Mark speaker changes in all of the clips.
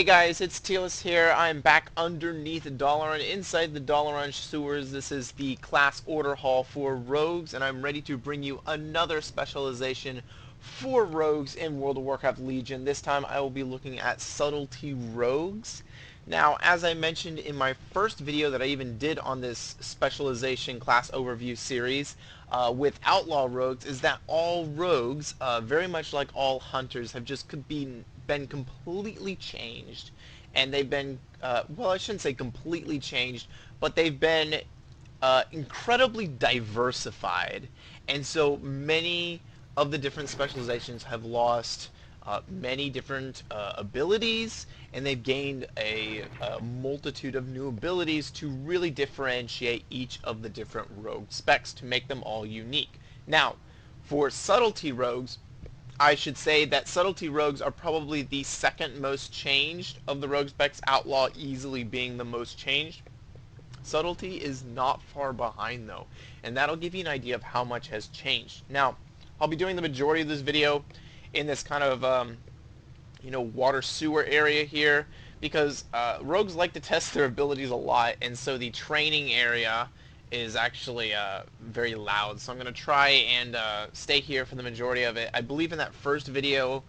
Speaker 1: Hey guys, it's Tealus here. I'm back underneath Dalaran, inside the Dalaran sewers. This is the class order hall for rogues, and I'm ready to bring you another specialization for rogues in World of Warcraft Legion. This time I will be looking at Subtlety rogues. Now, as I mentioned in my first video that I even did on this specialization class overview series with Outlaw rogues, is that all rogues, very much like all hunters, have just been completely changed. And they've been, well, I shouldn't say completely changed, but they've been incredibly diversified. And so many of the different specializations have lost many different abilities, and they've gained a multitude of new abilities to really differentiate each of the different rogue specs to make them all unique. Now, for subtlety rogues, I should say that subtlety rogues are probably the second most changed of the rogue specs, outlaw easily being the most changed. Subtlety is not far behind though, and that'll give you an idea of how much has changed. Now, I'll be doing the majority of this video in this kind of water sewer area here, because rogues like to test their abilities a lot, and so the training area is actually very loud. So I'm going to try and stay here for the majority of it. I believe in that first video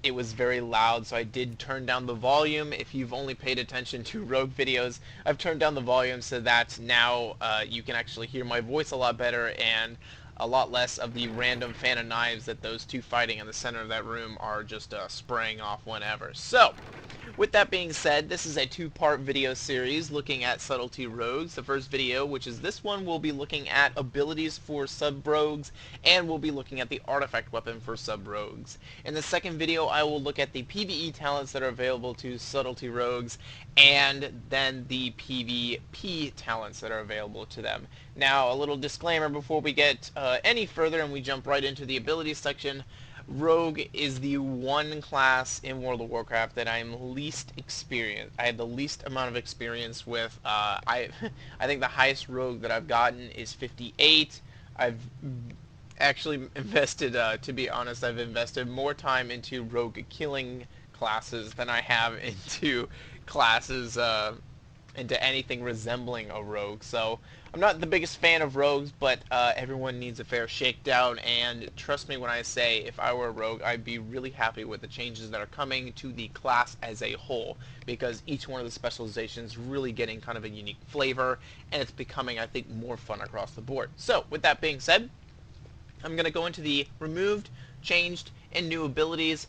Speaker 1: it was very loud, so I did turn down the volume. If you've only paid attention to rogue videos, I've turned down the volume so that now you can actually hear my voice a lot better, and a lot less of the random fan of knives that those two fighting in the center of that room are just spraying off whenever. So, with that being said, this is a two-part video series looking at subtlety rogues. The first video, which is this one, we'll be looking at abilities for sub-rogues, and we'll be looking at the artifact weapon for sub-rogues. In the second video, I will look at the PvE talents that are available to subtlety rogues, and then the PvP talents that are available to them. Now, a little disclaimer before we get any further and we jump right into the abilities section. Rogue is the one class in World of Warcraft that I'm least experienced. I have the least amount of experience with. I think the highest rogue that I've gotten is 58. I've actually invested, to be honest, I've invested more time into rogue killing classes than I have into classes, into anything resembling a rogue. So I'm not the biggest fan of rogues, but everyone needs a fair shakedown, and trust me when I say if I were a rogue, I'd be really happy with the changes that are coming to the class as a whole, because each one of the specializations is really getting kind of a unique flavor, and it's becoming, I think, more fun across the board. So with that being said, I'm going to go into the removed, changed, and new abilities.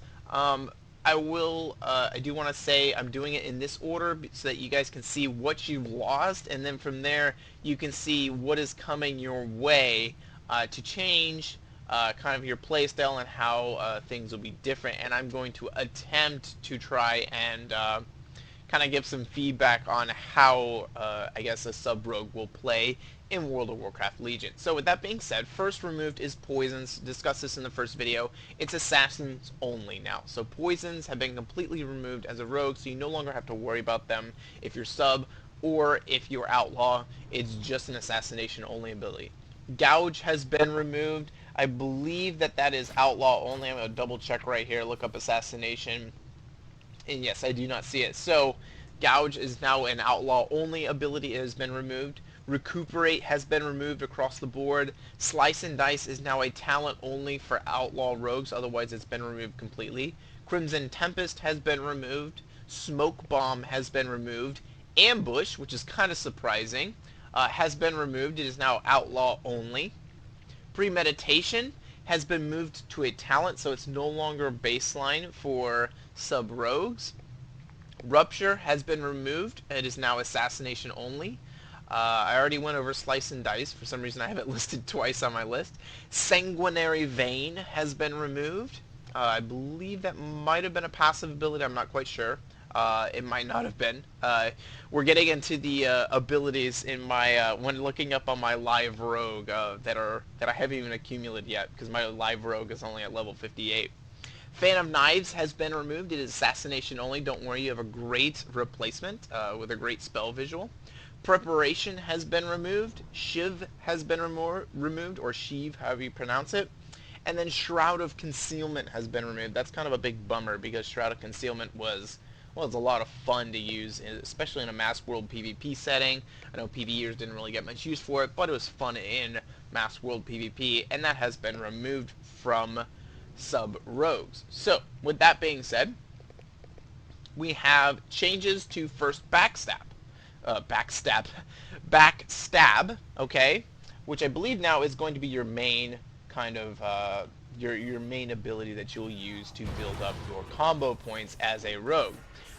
Speaker 1: I do want to say I'm doing it in this order so that you guys can see what you've lost, and then from there you can see what is coming your way to change kind of your playstyle and how things will be different. And I'm going to attempt to try and kind of give some feedback on how I guess a sub-rogue will play in World of Warcraft Legion. So with that being said, first removed is poisons. Discussed this in the first video. It's assassins only now. So poisons have been completely removed as a rogue, so you no longer have to worry about them if you're sub or if you're outlaw. It's just an assassination only ability. Gouge has been removed. I believe that that is outlaw only. I'm going to double check right here, look up assassination. And yes, I do not see it. So Gouge is now an outlaw only ability. It has been removed. Recuperate has been removed across the board. Slice and Dice is now a talent only for outlaw rogues, otherwise it's been removed completely. Crimson Tempest has been removed. Smoke Bomb has been removed. Ambush, which is kind of surprising, has been removed. It is now outlaw only. Premeditation has been moved to a talent, so it's no longer baseline for sub-rogues. Rupture has been removed. It is now assassination only. I already went over Slice and Dice. For some reason I have it listed twice on my list. Sanguinary Vein has been removed. I believe that might have been a passive ability. I'm not quite sure. It might not have been. We're getting into the abilities in my when looking up on my live rogue that I haven't even accumulated yet, because my live rogue is only at level 58. Fan of Knives has been removed. It is assassination only. Don't worry, you have a great replacement with a great spell visual. Preparation has been removed. Shiv has been removed, or Shiv, however you pronounce it. And then Shroud of Concealment has been removed. That's kind of a big bummer, because Shroud of Concealment was well, it's a lot of fun to use, especially in a Mass World PvP setting. I know PvEers didn't really get much use for it, but it was fun in Mass World PvP, and that has been removed from sub-rogues. So, with that being said, we have changes to first backstab, backstab, okay, which I believe now is going to be your main kind of your main ability that you'll use to build up your combo points as a rogue.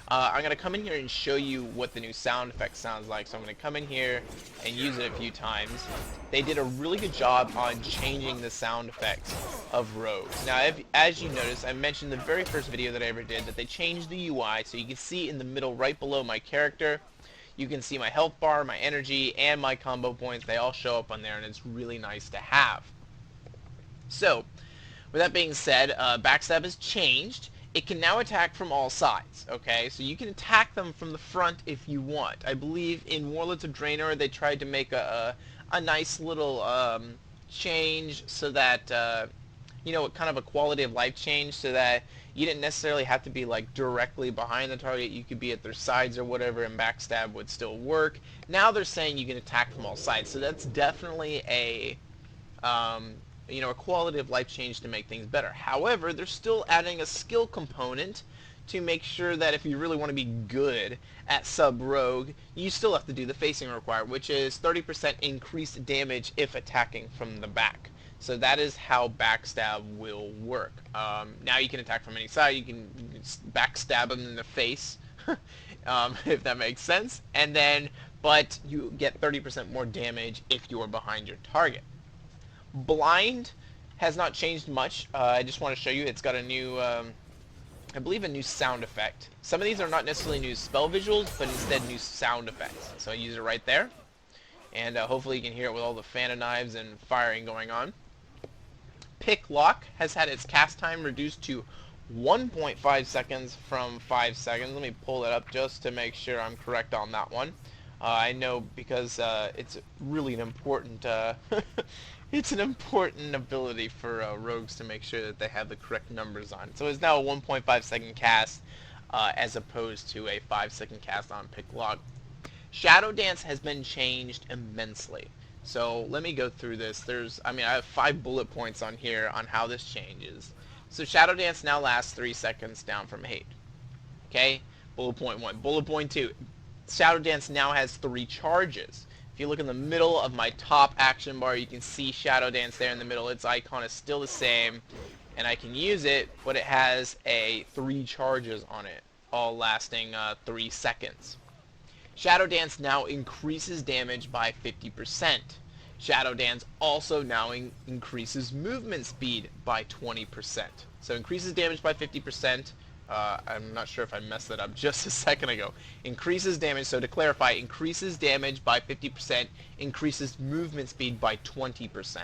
Speaker 1: I'm going to come in here and show you what the new sound effect sounds like. So I'm going to come in here and use it a few times. They did a really good job on changing the sound effects of rogues. Now, as you notice, I mentioned in the very first video that I ever did that they changed the UI, so you can see in the middle right below my character, you can see my health bar, my energy, and my combo points. They all show up on there, and it's really nice to have. So, with that being said, backstab has changed. It can now attack from all sides, okay? So you can attack them from the front if you want. I believe in Warlords of Draenor they tried to make a nice little change so that, you know, kind of a quality of life change so that you didn't necessarily have to be like directly behind the target. You could be at their sides or whatever, and backstab would still work. Now they're saying you can attack from all sides, so that's definitely a you know, a quality of life change to make things better. However, they're still adding a skill component to make sure that if you really want to be good at sub-rogue, you still have to do the facing require, which is 30% increased damage if attacking from the back. So that is how backstab will work. Now you can attack from any side. You can backstab them in the face, if that makes sense. And then, but you get 30% more damage if you are behind your target. Blind has not changed much. I just want to show you it's got a new, I believe a new sound effect. Some of these are not necessarily new spell visuals, but instead new sound effects. So I use it right there. And hopefully you can hear it with all the fan of knives and firing going on. Pick Lock has had its cast time reduced to 1.5 seconds from 5 seconds. Let me pull it up just to make sure I'm correct on that one. I know because it's really an important it's an important ability for rogues to make sure that they have the correct numbers on. So it's now a 1.5 second cast as opposed to a 5-second cast on Pick Lock. Shadow Dance has been changed immensely. So let me go through this. I have 5 bullet points on here on how this changes. So Shadow Dance now lasts 3 seconds down from 8. Okay? Bullet point 1. Bullet point 2. Shadow Dance now has 3 charges. If you look in the middle of my top action bar, you can see Shadow Dance there in the middle. Its icon is still the same, and I can use it, but it has 3 charges on it, all lasting 3 seconds. Shadow Dance now increases damage by 50%. Shadow Dance also now increases movement speed by 20%. So increases damage by 50%. I'm not sure if I messed that up just a second ago. Increases damage, so to clarify, increases damage by 50%, increases movement speed by 20%.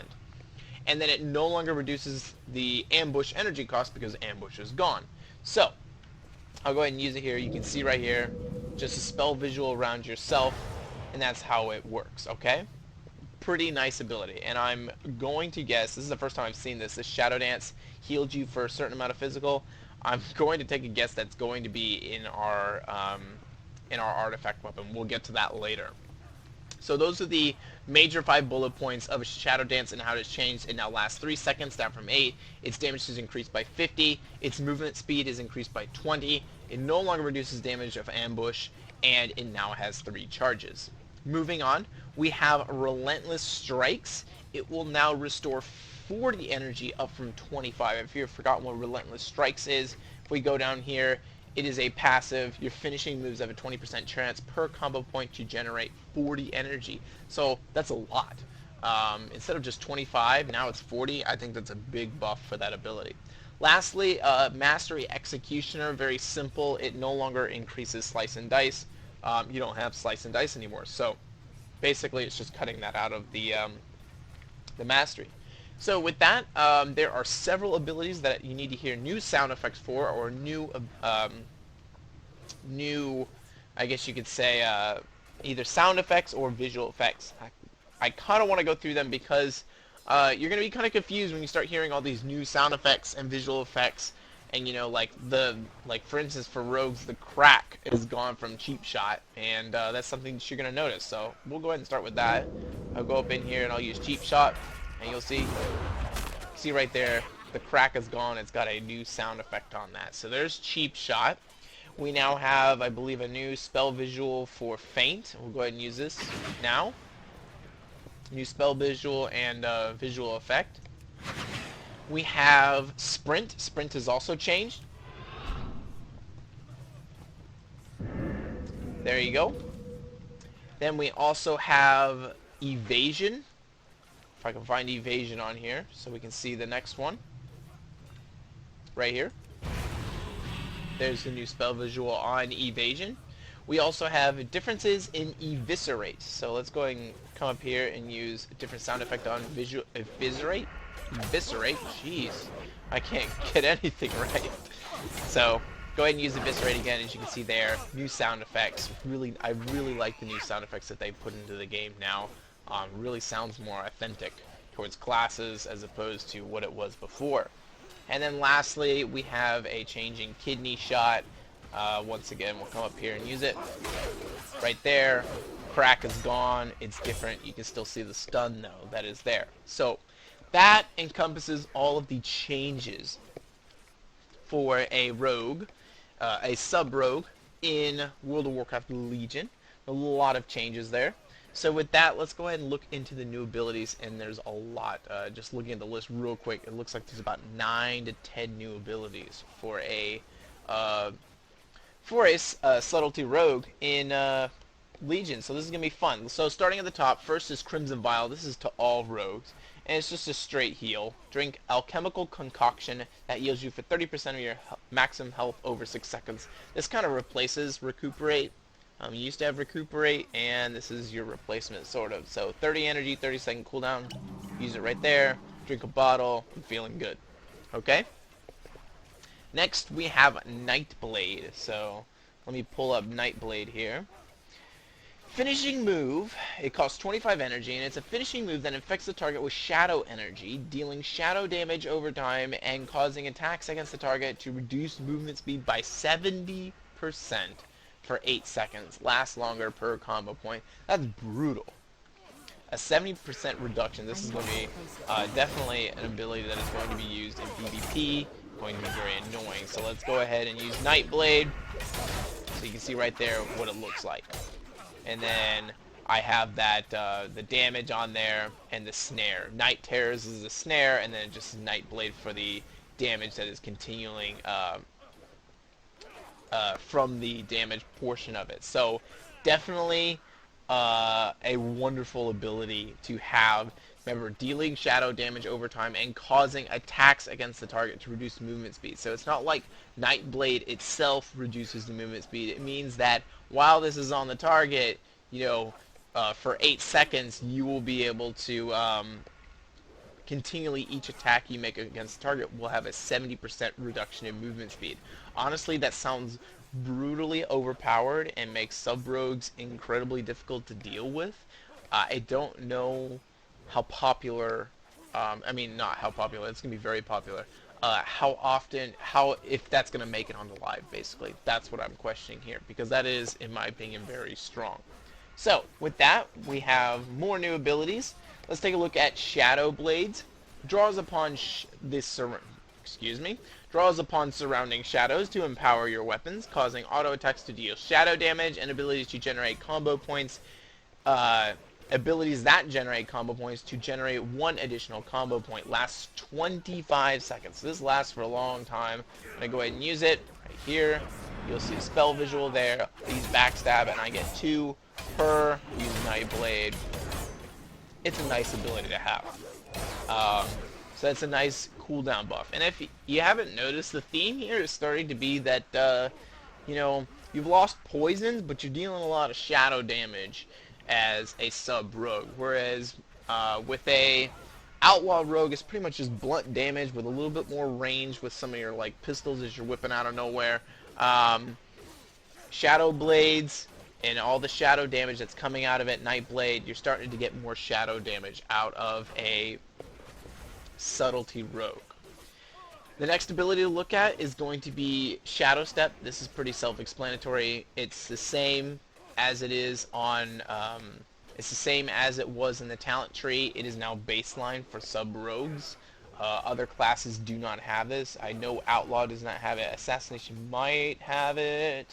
Speaker 1: And then it no longer reduces the ambush energy cost because ambush is gone. So, I'll go ahead and use it here. You can see right here, just a spell visual around yourself, and that's how it works, okay? Pretty nice ability, and I'm going to guess, this is the first time I've seen this Shadow Dance healed you for a certain amount of physical. I'm going to take a guess that's going to be in our artifact weapon. We'll get to that later. So those are the major 5 bullet points of Shadow Dance and how it's changed. It now lasts 3 seconds, down from 8. Its damage is increased by 50. Its movement speed is increased by 20. It no longer reduces damage of ambush, and it now has 3 charges. Moving on, we have Relentless Strikes. It will now restore 40 energy up from 25. If you've forgotten what Relentless Strikes is, if we go down here, it is a passive. Your finishing moves have a 20% chance per combo point to generate 40 energy. So that's a lot. Instead of just 25, now it's 40. I think that's a big buff for that ability. Lastly, Mastery Executioner, very simple. It no longer increases Slice and Dice. You don't have Slice and Dice anymore. So basically it's just cutting that out of the Mastery. So with that, there are several abilities that you need to hear new sound effects for, or new, I guess you could say, either sound effects or visual effects. I kind of want to go through them because you're going to be kind of confused when you start hearing all these new sound effects and visual effects, And you know, like for instance, for rogues, the crack is gone from cheap shot, and that's something that you're gonna notice. So we'll go ahead and start with that. I'll go up in here and I'll use cheap shot, and you'll see right there, the crack is gone. It's got a new sound effect on that. So there's cheap shot. We now have, I believe, a new spell visual for feint. We'll go ahead and use this now. New spell visual and visual effect. We have sprint. Sprint has also changed. There you go. Then we also have evasion. If I can find evasion on here so we can see the next one. Right here. There's the new spell visual on evasion. We also have differences in eviscerate. So let's go ahead and come up here and use a different sound effect on eviscerate. Eviscerate? Jeez. I can't get anything right. So go ahead and use eviscerate again. As you can see there, new sound effects. I really like the new sound effects that they put into the game now. Really sounds more authentic towards classes as opposed to what it was before. And then lastly, we have a changing kidney shot. Once again, we'll come up here and use it. Right there, crack is gone. It's different. You can still see the stun though that is there. So that encompasses all of the changes for a rogue, a sub-rogue in World of Warcraft Legion. A lot of changes there. So with that, let's go ahead and look into the new abilities, and there's a lot. Just looking at the list real quick, it looks like there's about 9 to 10 new abilities for a Subtlety rogue in Legion. So this is going to be fun. So starting at the top, first is Crimson Vial. This is to all rogues, and it's just a straight heal. Drink alchemical concoction that heals you for 30% of your maximum health over 6 seconds. This kind of replaces Recuperate. You used to have Recuperate, and this is your replacement, sort of. So 30 energy, 30-second cooldown. Use it right there. Drink a bottle. I'm feeling good. Okay? Next, we have Nightblade. So let me pull up Nightblade here. Finishing move. It costs 25 energy, and it's a finishing move that infects the target with shadow energy, dealing shadow damage over time and causing attacks against the target to reduce movement speed by 70% for 8 seconds. Lasts longer per combo point. That's brutal. A 70% reduction. This is going to be definitely an ability that is going to be used in PvP. Going to be very annoying. So let's go ahead and use Nightblade. So you can see right there what it looks like. And then I have that the damage on there and the snare. Night Terrors is the snare, and then just Nightblade for the damage that is continuing from the damage portion of it. So definitely a wonderful ability to have. Remember, dealing shadow damage over time and causing attacks against the target to reduce movement speed. So it's not like Nightblade itself reduces the movement speed. It means that while this is on the target, you know, for 8 seconds, you will be able to continually, each attack you make against the target will have a 70% reduction in movement speed. Honestly, that sounds brutally overpowered and makes sub-rogues incredibly difficult to deal with. I don't know how popular, I mean, not how popular, it's going to be very popular. How often, if that's going to make it on the live, basically. That's what I'm questioning here, because that is, in my opinion, very strong. So, with that, we have more new abilities. Let's take a look at Shadow Blades. Draws upon draws upon surrounding shadows to empower your weapons, causing auto attacks to deal shadow damage, and abilities to generate combo points. Abilities that generate combo points to generate 1 additional combo point. Lasts 25 seconds. This lasts for a long time. I'm going to go ahead and use it right here. You'll see a spell visual there. I use Backstab, and I get 2 per use Nightblade. It's a nice ability to have. So that's a nice cooldown buff. And if you haven't noticed, the theme here is starting to be that, you know, you've lost poisons, but you're dealing a lot of shadow damage as a sub-rogue. Whereas with a outlaw rogue, it's pretty much just blunt damage with a little bit more range with some of your, like, pistols as you're whipping out of nowhere. Shadow Blades and all the shadow damage that's coming out of it, Nightblade, you're starting to get more shadow damage out of a Subtlety rogue. The next ability to look at is going to be Shadow Step. This is pretty self-explanatory. It's the same as it is on, it's the same as it was in the talent tree. It is now baseline for sub-rogues. Other classes do not have this. I know Outlaw does not have it. Assassination might have it.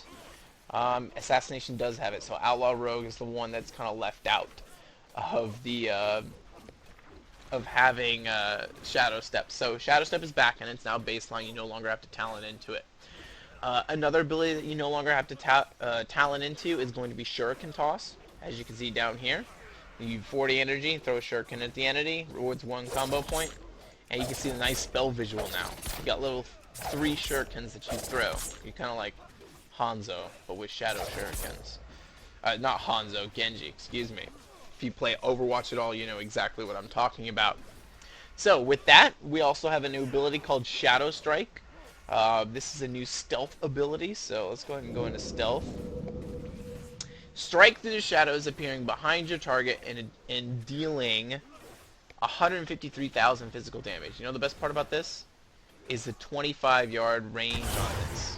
Speaker 1: Assassination does have it. So Outlaw Rogue is the one that's kind of left out of the of having Shadow Step. So Shadow Step is back and it's now baseline. You no longer have to talent into it. Another ability that you no longer have to talent into is going to be Shuriken Toss. As you can see down here, you use 40 energy, throw a Shuriken at the entity, rewards 1 combo point, and you can see the nice spell visual now. You got little 3 Shurikens that you throw. You're kind of like Hanzo, but with Shadow Shurikens. Not Hanzo, Genji, excuse me. If you play Overwatch at all, you know exactly what I'm talking about. So with that, we also have a new ability called Shadow Strike. This is a new stealth ability, so let's go ahead and go into stealth. Strike through the shadows appearing behind your target and dealing 153,000 physical damage. You know the best part about this? Is the 25-yard range on this.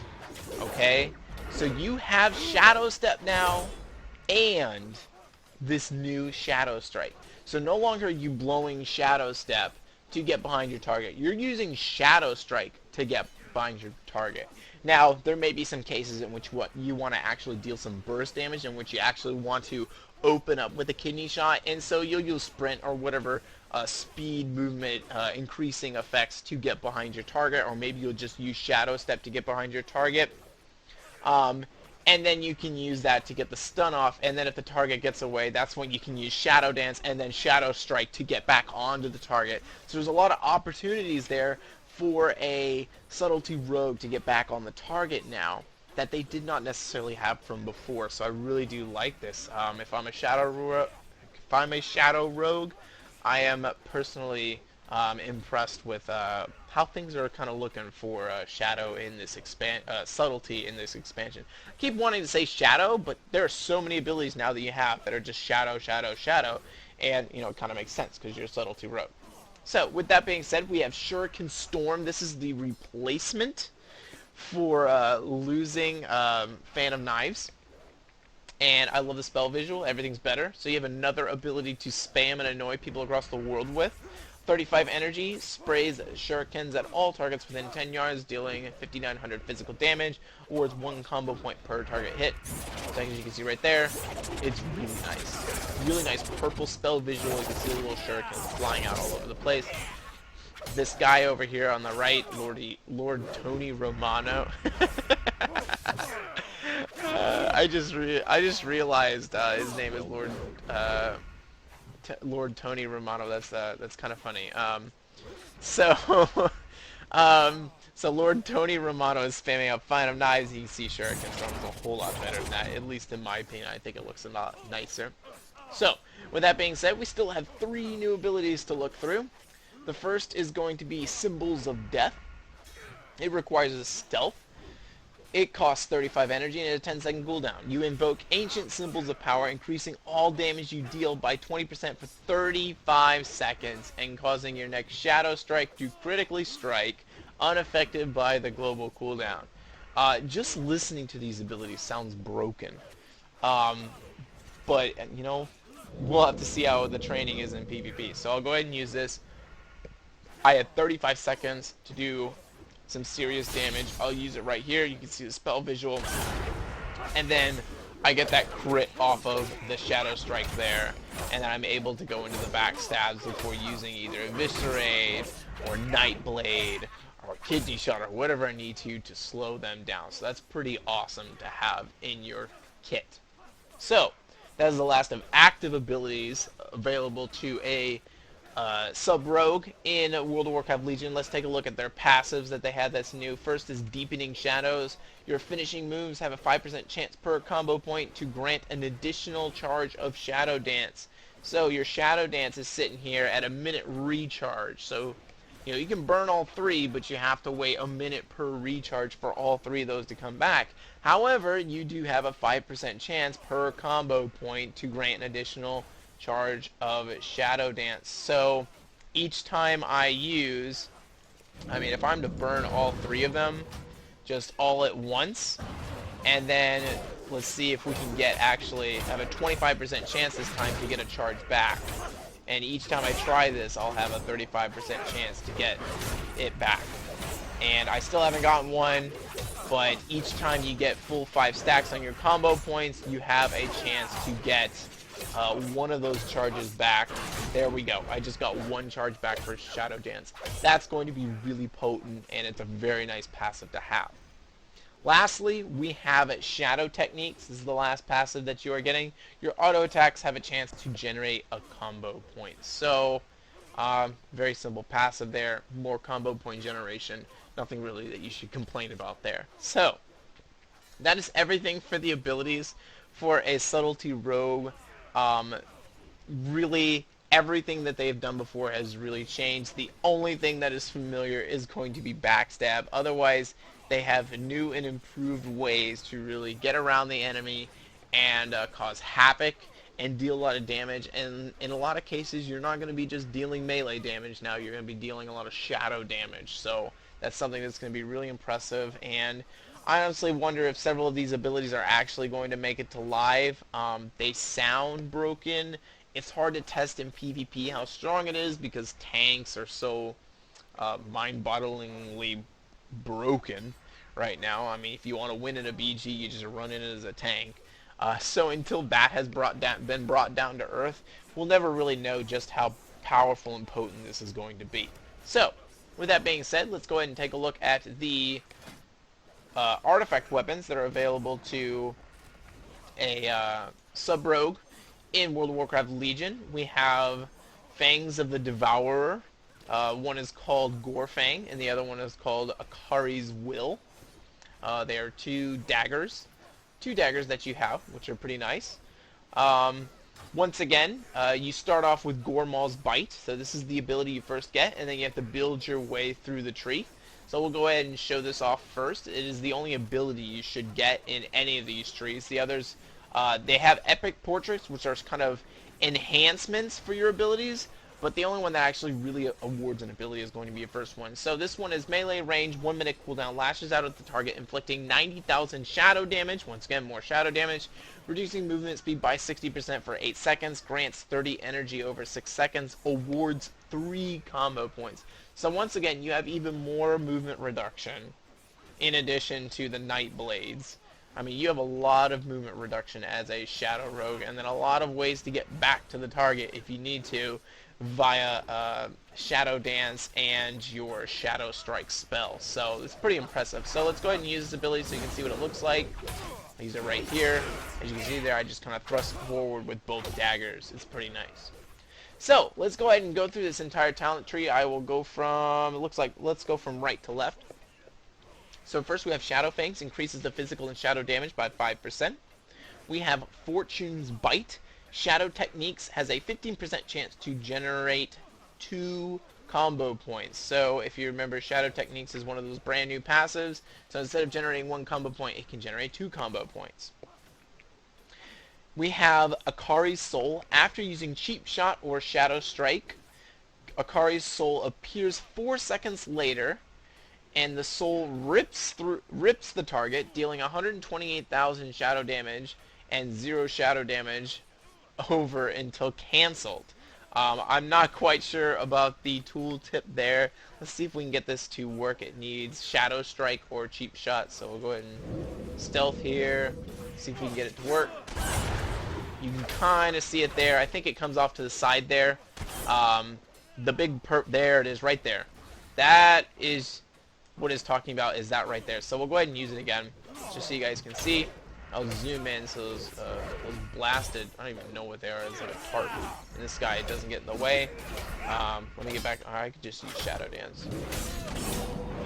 Speaker 1: Okay? So you have Shadow Step now and this new Shadow Strike. So no longer are you blowing Shadow Step to get behind your target. You're using Shadow Strike to get behind your target. Now, there may be some cases in which you want to actually deal some burst damage, in which you actually want to open up with a kidney shot, and so you'll use sprint or whatever speed, movement, increasing effects to get behind your target, or maybe you'll just use Shadow Step to get behind your target. And then you can use that to get the stun off, and then if the target gets away, that's when you can use Shadow Dance and then Shadow Strike to get back onto the target. So there's a lot of opportunities there for a Subtlety Rogue to get back on the target now that they did not necessarily have from before. So I really do like this. If I'm a Shadow Rogue, I am personally impressed with how things are kind of looking for Shadow in this Subtlety in this expansion. I keep wanting to say Shadow, but there are so many abilities now that you have that are just Shadow, Shadow, Shadow, and you know it kind of makes sense because you're a Subtlety Rogue. So with that being said, we have Shuriken Storm. This is the replacement for losing Phantom Knives. And I love the spell visual. Everything's better. So you have another ability to spam and annoy people across the world with. 35 energy, sprays shurikens at all targets within 10 yards, dealing 5,900 physical damage, awards 1 combo point per target hit. So as you can see right there, it's really nice. Really nice purple spell visual. You can see the little shurikens flying out all over the place. This guy over here on the right, Lord Tony Romano. I just realized his name is Lord Tony Romano. That's kind of funny. So Lord Tony Romano is spamming up Phantom Knives. You can see Shuriken Storm is a whole lot better than that. At least in my opinion, I think it looks a lot nicer. So with that being said, we still have 3 new abilities to look through. The first is going to be Symbols of Death. It requires a stealth. It costs 35 energy and a 10-second cooldown. You invoke Ancient Symbols of Power, increasing all damage you deal by 20% for 35 seconds, and causing your next Shadow Strike to critically strike, unaffected by the global cooldown. Just listening to these abilities sounds broken. But, you know, we'll have to see how the training is in PvP. So I'll go ahead and use this. I had 35 seconds to do some serious damage. I'll use it right here. You can see the spell visual. And then I get that crit off of the Shadow Strike there. And then I'm able to go into the backstabs before using either Eviscerate or Nightblade or Kidney Shot or whatever I need to slow them down. So that's pretty awesome to have in your kit. So that is the last of active abilities available to a sub-rogue in World of Warcraft Legion. Let's take a look at their passives that they had that's new. First is Deepening Shadows. Your finishing moves have a 5% chance per combo point to grant an additional charge of Shadow Dance. So your Shadow Dance is sitting here at a minute recharge. So, you know, you can burn all 3, but you have to wait a minute per recharge for all 3 of those to come back. However, you do have a 5% chance per combo point to grant an additional charge of Shadow Dance. So each time I use I mean, if I'm to burn all three of them just all at once, and then let's see if we can get actually have a 25% chance this time to get a charge back. And each time I try this, I'll have a 35% chance to get it back. And I still haven't gotten one, but each time you get full 5 stacks on your combo points, you have a chance to get one of those charges back. There we go. I just got one charge back for Shadow Dance. That's going to be really potent, and it's a very nice passive to have. Lastly, we have Shadow Techniques. This is the last passive that you are getting. Your auto attacks have a chance to generate a combo point. So, very simple passive there. More combo point generation. Nothing really that you should complain about there. So, that is everything for the abilities for a Subtlety Rogue. Really, everything that they've done before has really changed. The only thing that is familiar is going to be Backstab. Otherwise, they have new and improved ways to really get around the enemy and cause havoc and deal a lot of damage. And in a lot of cases, you're not going to be just dealing melee damage now. You're going to be dealing a lot of shadow damage. So that's something that's going to be really impressive. And I honestly wonder if several of these abilities are actually going to make it to live. They sound broken. It's hard to test in PvP how strong it is because tanks are so mind-bottlingly broken right now. I mean, if you want to win in a BG, you just run in it as a tank. So until that has been brought down to earth, we'll never really know just how powerful and potent this is going to be. So, with that being said, let's go ahead and take a look at the artifact weapons that are available to a sub-rogue in World of Warcraft Legion. We have Fangs of the Devourer. One is called Gorefang, and the other one is called Akari's Will. They are two daggers that you have, which are pretty nice. Once again, you start off with Gormaul's Bite, so this is the ability you first get, and then you have to build your way through the tree. So we'll go ahead and show this off first. It is the only ability you should get in any of these trees. The others, they have Epic Portraits, which are kind of enhancements for your abilities, but the only one that actually really awards an ability is going to be your first one. So this one is melee range, 1 minute cooldown, lashes out at the target, inflicting 90,000 shadow damage, once again more shadow damage, reducing movement speed by 60% for 8 seconds, grants 30 energy over 6 seconds, awards 3 combo points. So once again, you have even more movement reduction in addition to the Night Blades. I mean, you have a lot of movement reduction as a Shadow Rogue, and then a lot of ways to get back to the target if you need to, via Shadow Dance and your Shadow Strike spell. So it's pretty impressive. So let's go ahead and use this ability so you can see what it looks like. I use it right here. As you can see there, I just kind of thrust forward with both daggers. It's pretty nice. So let's go ahead and go through this entire talent tree. I will go from, it looks like, let's go from right to left. So first we have Shadow Fangs, increases the physical and shadow damage by 5%. We have Fortune's Bite. Shadow Techniques has a 15% chance to generate 2 combo points. So if you remember, Shadow Techniques is one of those brand new passives. So instead of generating 1 combo point, it can generate 2 combo points. We have Akari's Soul. After using Cheap Shot or Shadow Strike, Akari's Soul appears 4 seconds later, and the soul rips the target, dealing 128,000 shadow damage and 0 shadow damage over until cancelled. I'm not quite sure about the tooltip there. Let's see if we can get this to work. It needs Shadow Strike or Cheap Shot, so we'll go ahead and stealth here, see if we can get it to work. You can kind of see it there. I think it comes off to the side there. The big perp, there it is, right there. That is what it's talking about, is that right there. So we'll go ahead and use it again, just so you guys can see. I'll zoom in so those blasted, I don't even know what they are, it's like a tarp in the sky, it doesn't get in the way. Let me get back, I could just use Shadow Dance.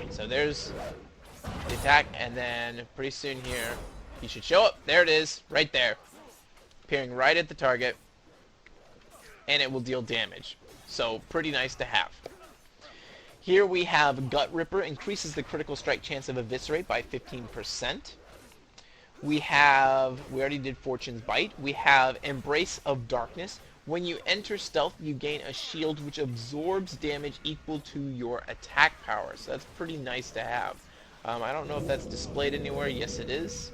Speaker 1: So there's the attack, and then pretty soon here, he should show up. There it is, right there. Appearing right at the target, and it will deal damage. So pretty nice to have. Here we have Gut Ripper, increases the critical strike chance of Eviscerate by 15%. We already did Fortune's Bite. We have Embrace of Darkness, When you enter stealth, you gain a shield which absorbs damage equal to your attack power. So that's pretty nice to have. I don't know if that's displayed anywhere. Yes, it is.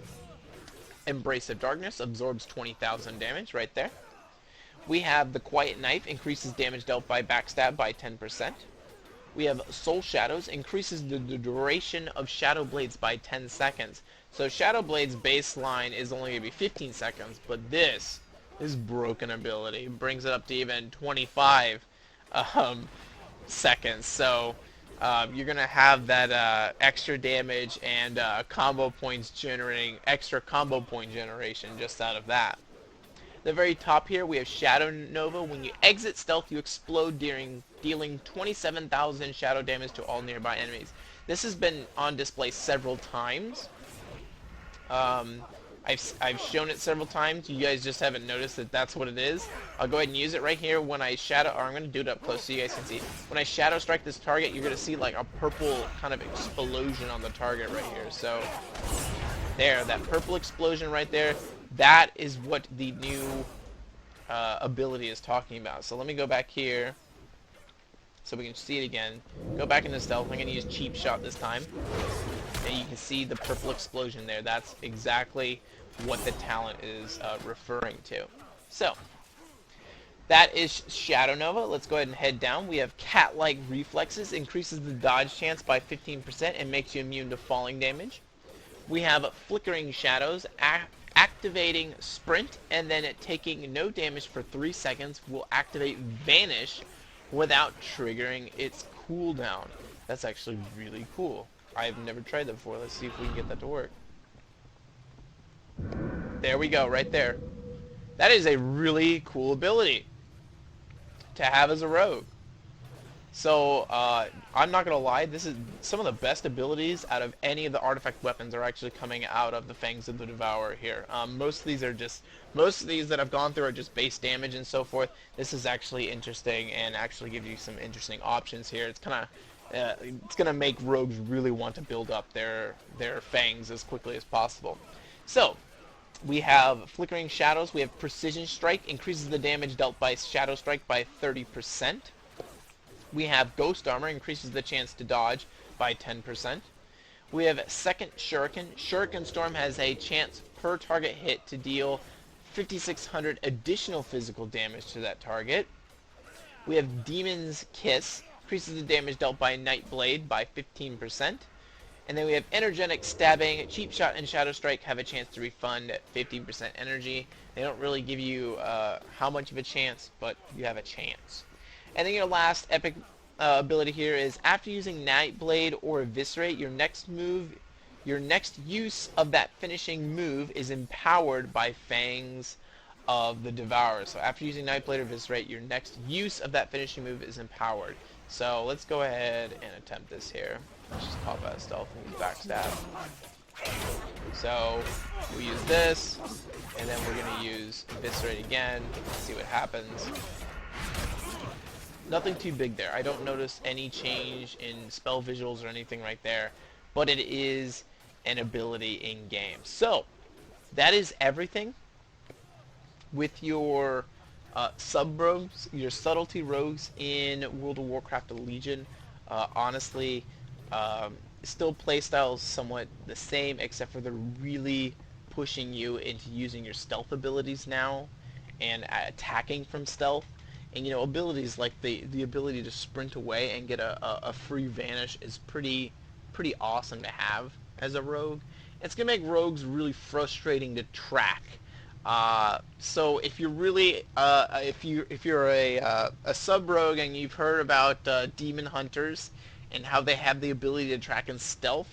Speaker 1: Embrace of Darkness absorbs 20,000 damage right there. We have the Quiet Knife, increases damage dealt by backstab by 10%. We have Soul Shadows, increases the duration of Shadow Blades by 10 seconds. So Shadow Blades baseline is only going to be 15 seconds, but this broken ability brings it up to even 25 seconds. So you're going to have that extra damage and combo points generating, extra combo point generation just out of that. The very top here, we have Shadow Nova. When you exit stealth, you explode dealing 27,000 shadow damage to all nearby enemies. This has been on display several times. I've shown it several times. You guys just haven't noticed that that's what it is. I'll go ahead and use it right here when I shadow, or I'm going to do it up close so you guys can see. When I shadow strike this target, you're going to see like a purple kind of explosion on the target right here. So there, that purple explosion right there, that is what the new ability is talking about. So let me go back here so we can see it again. Go back into stealth. I'm going to use Cheap Shot this time. And you can see the purple explosion there. That's exactly what the talent is referring to. So that is Shadow Nova. Let's go ahead and head down. We have Cat-like Reflexes, increases the dodge chance by 15% and makes you immune to falling damage. We have Flickering Shadows, activating Sprint, and then taking no damage for 3 seconds will activate Vanish without triggering its cooldown. That's actually really cool. I've never tried that before. Let's see if we can get that to work. There we go, right there. That is a really cool ability to have as a rogue. So, I'm not going to lie, this is some of the best abilities out of any of the artifact weapons are actually coming out of the Fangs of the Devourer here. Most of these that I've gone through are just base damage and so forth. This is actually interesting and actually gives you some interesting options here. It's kind of it's going to make rogues really want to build up their fangs as quickly as possible. So, we have Flickering Shadows. We have Precision Strike, increases the damage dealt by Shadow Strike by 30%. We have Ghost Armor, increases the chance to dodge by 10%. We have Second Shuriken. Shuriken Storm has a chance per target hit to deal 5,600 additional physical damage to that target. We have Demon's Kiss, increases the damage dealt by Nightblade by 15%. And then we have Energetic Stabbing. Cheap Shot and Shadow Strike have a chance to refund 15% energy. They don't really give you how much of a chance, but you have a chance. And then your last epic ability here is after using Nightblade or Eviscerate, your next use of that finishing move is empowered by Fangs of the Devourer. So after using Nightblade or Eviscerate, your next use of that finishing move is empowered. So let's go ahead and attempt this here. Let's just pop out of stealth and backstab. So we use this, and then we're going to use Eviscerate again, see what happens. Nothing too big there. I don't notice any change in spell visuals or anything right there, but it is an ability in game. So that is everything with your sub-rogues, your subtlety rogues in World of Warcraft Legion. Honestly, still playstyles somewhat the same, except for they're really pushing you into using your stealth abilities now and attacking from stealth. And you know, abilities like the ability to sprint away and get a free vanish is pretty awesome to have as a rogue. It's gonna make rogues really frustrating to track. So if you're really if you're a sub rogue and you've heard about demon hunters and how they have the ability to track in stealth,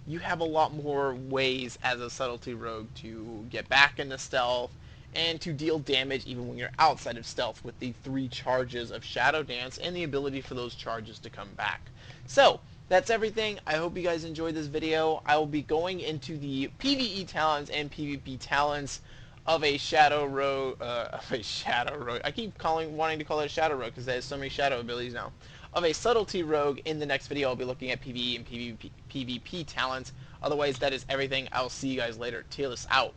Speaker 1: you have a lot more ways as a subtlety rogue to get back into stealth and to deal damage even when you're outside of stealth with the 3 charges of Shadow Dance and the ability for those charges to come back. So, that's everything. I hope you guys enjoyed this video. I will be going into the PvE talents and PvP talents of a Shadow Rogue, I keep wanting to call it a Shadow Rogue because it has so many Shadow abilities now. Of a Subtlety Rogue in the next video. I'll be looking at PvE and PvP talents. Otherwise, that is everything. I'll see you guys later. Tealus out.